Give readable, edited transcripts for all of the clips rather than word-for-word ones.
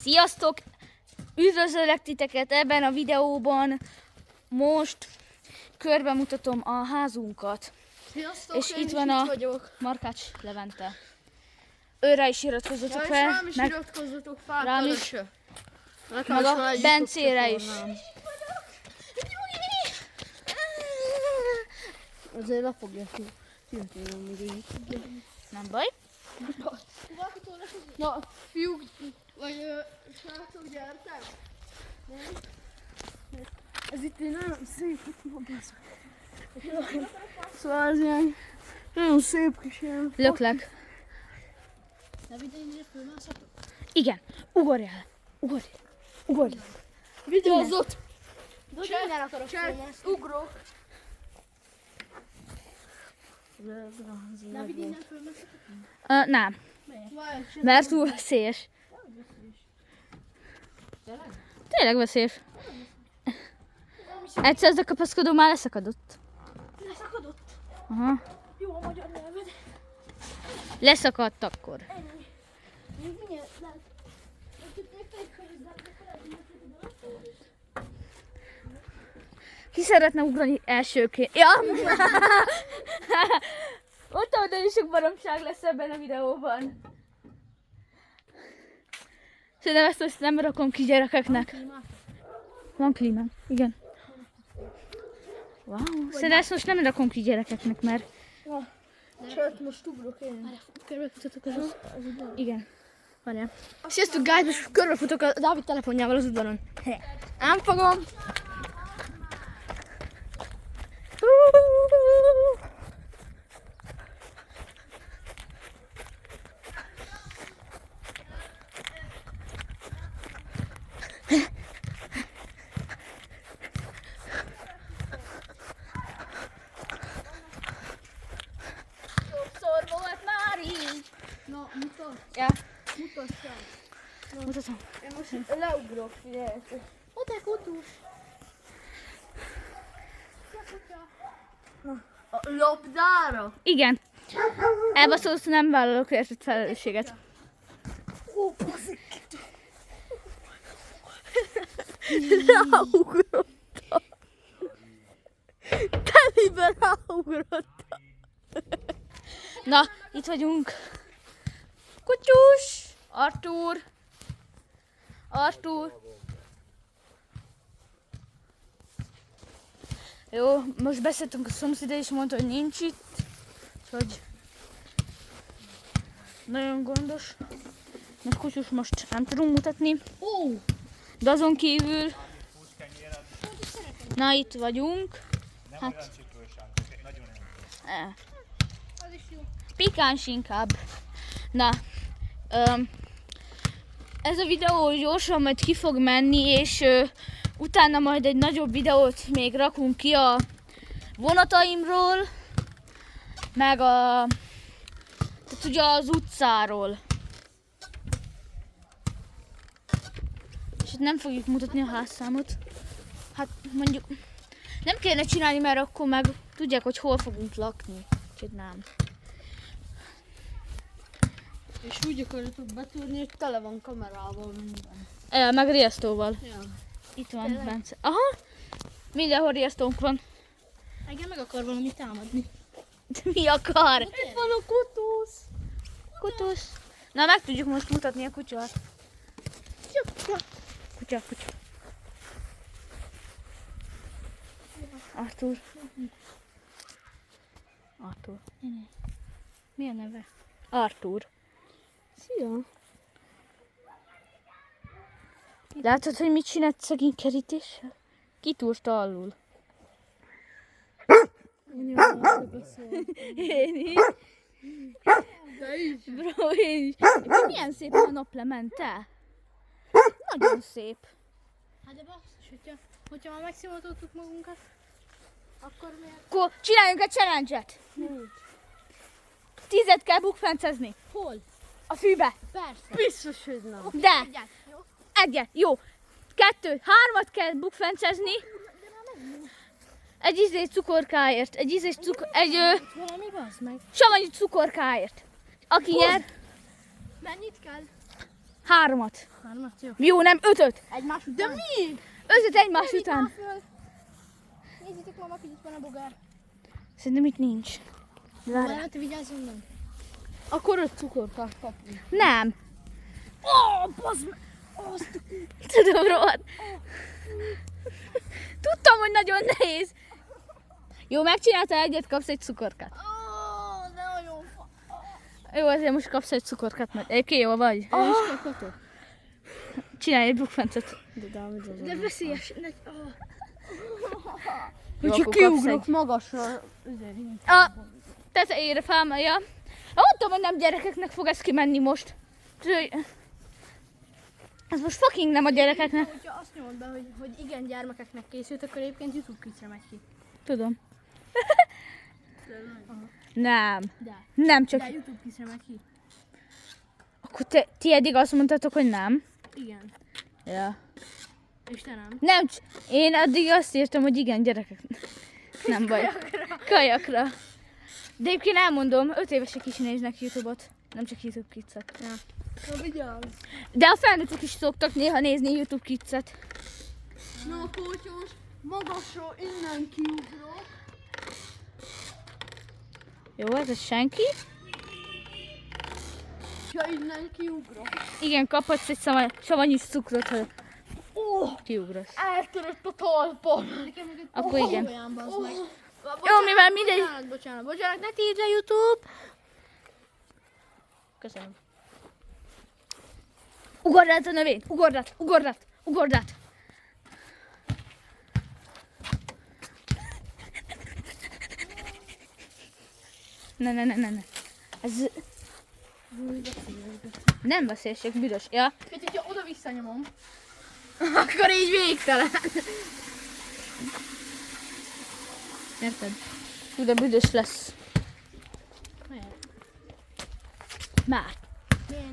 Sziasztok! Üdvözöllek titeket ebben a videóban. Most körbemutatom a házunkat. Sziasztok, és itt van a Markács Levente. Őre is iratkozzatok fel. Rám is iratkozzatok fel. Rám is. Meg a Bencére is. Azért le fogja tiltani mindig. Nem baj. Na, fiúk, vagy srácok, gyertek! Nem? Ez itt egy nagyon szép, szóval ez ilyen nagyon szép kis ilyen... Löklek. De videónál fölmászatok? Igen. Ugorjál. Ugorj. Videózott! Minden akarok fölmászni. Ugrok! Na, vidénen fölmászatok? Nem. Mert túl veszélyes. Tényleg veszélyes. Egyszer ez a kapaszkodó már leszakadott. Leszakadott? Aha. Jó a magyar nyelved. Leszakadt akkor. Még mindjárt lehet. Ki szeretne ugrani elsőként? Ja! Ott oda is sok baromság lesz ebben a videóban. Szerintem ezt most nem rakom ki gyerekeknek. Van klíma? Igen. Wow. Szerintem ezt most nem rakom ki gyerekeknek, mert... Sőt, most ugrok én. Körbefutatok az Igen. Várjál. Sziasztok, guys, most körbefutok a Dávid telefonjával az udvaron. Nem fogom. Sokszor volt már így. Na, mutasd. Ja. Mutassál. Mutatom. Én most leugrok, figyelj. Ott egy kutús. A labdára? Igen. Elbaszott, nem vállalok érted felelősséget. Ó, baszik. Ráugrottam. Teliben ráugrottam. Na, itt vagyunk. Kutyus! Artúr! Jó, most beszéltünk a szomszéddal, és mondta, hogy nincs itt. Úgyhogy nagyon gondos. Mert kutyus most nem tudunk mutatni. Ó! De azon kívül... Na, itt vagyunk. Hát... Az is jó. Pikáns inkább. Na, ez a videó gyorsan majd ki fog menni, és utána majd egy nagyobb videót még rakunk ki a vonataimról, meg tehát ugye az utcáról. És itt nem fogjuk mutatni a házszámot. Hát mondjuk nem kéne csinálni, mert akkor meg tudják, hogy hol fogunk lakni. Úgyhogy nem. És úgy akarjátok betűrni, hogy tele van kamerával minden. Meg riasztóval. Ja. Itt van Bence. Aha! Mindenhol riasztónk van. Engem meg akar valami támadni. De mi akar? Itt van a kutusz! Kutusz. Na, meg tudjuk most mutatni a kutyát. Kutya. Artúr. Mi a neve? Artúr. Szia! Látod, hogy mit csinált szegény kerítéssel? Kitúrta alul. Én is. De így! Bro, én is. Milyen szép a naplemente. Nagyon szép. Hát de basszus, hogyha már megszimatoltuk magunkat, akkor miért? Akkor csináljunk egy challenge-et. 10 kell bukfencezni. Hol? A fűbe. Persze. Biztos, hogy nem. De. Egyet, jó? Egyet. Jó. 2, 3 kell bukfencezni. Egy cukorkáért. Egy Valami bazd meg. savanyú cukorkáért. Aki nyer, Mennyit kell? 3. 3-at, jó. Jó, nem, 5-öt. Egymás után. De mi? 5-öt egymás után. Nézzétek már, hogy itt van a bogár. Szerintem itt nincs. Várj. Várj, te vigyázz onnan. Akkor 5 cukorkát kapni. Nem. Ó, bazd meg! Tudom rólad. Tudtam, hogy nagyon nehéz. Jó, megcsináltál egyet, kapsz egy cukorkát. Ó, de nagyon fa. Jó, azért most kapsz egy cukorkát, mert egyébként jól vagy. Én is kaphatok? Csinálj egy bukfencet. De veszélyes. Jó, Hogyha akkor kiugrok kapsz magasra, A tetejére felmelja. Mondtam, hogy nem gyerekeknek fog ez kimenni most. Ez most fucking nem a gyerekeknek. Hogyha azt nyomod be, hogy igen, gyermekeknek készült, akkor egyébként YouTube Kidsre megy ki. Tudom. Nem. De. Nem csak. De YouTube Kidsre megy ki. Akkor ti eddig azt mondtátok, hogy nem. Igen. Ja. És te nem. Nem, én addig azt írtam, hogy igen, gyerekek. Nem baj. Kajakra. De egyébként elmondom, 5 évesek is néznek YouTube-ot. Nem csak YouTube Kids-et. Ja. Na vigyázz! De a felnőttek is szoktak néha nézni YouTube Kids-et. Na akkor, hogyha most magasra innen kiugrok, Jó, ez senki. ha innen kiugrok. Igen, kaphatsz egy savanyú cukrot, ha kiugrasz. Eltörött a talpam! Akkor igen. Olyan bazd meg. Jó, mivel mindegy. Bocsánat, ne tiltsd a YouTube! Köszönöm. Ugord át a növény! Ugord át! Ne. Ez... Nem beszélsz, csak büdös. Ja. Hogyha oda visszanyomom, akkor így végtelen. Érted? Hú, de büdös lesz. Már.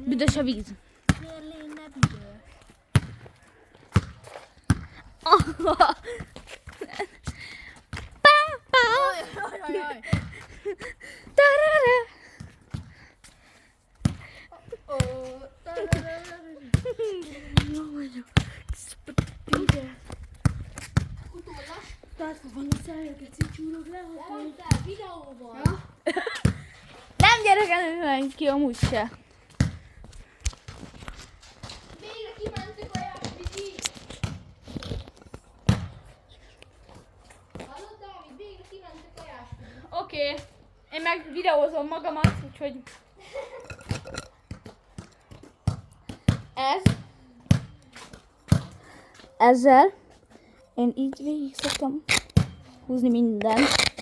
Büdös a víz. Miért lenne büdös? Jaj. Tarara. Videóban. Nem gyerekelő ki amúgy se. Végre kimentük a jászpiti. Hallod, Dávid? Végre kimentük a jászpiti. Oké. Én meg videózom magamat, úgyhogy... Ezzel én így végig szoktam húzni mindent.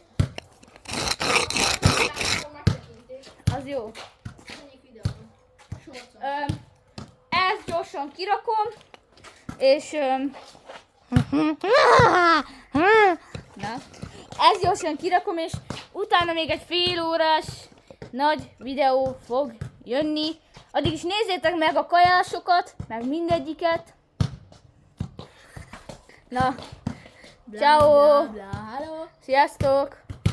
Az jó. Ezt gyorsan kirakom, és na, ezt gyorsan kirakom, és utána még egy fél órás nagy videó fog jönni. Addig is nézzétek meg a kajásokat, meg mindegyiket. Na, ciao. Hello. Sziasztok!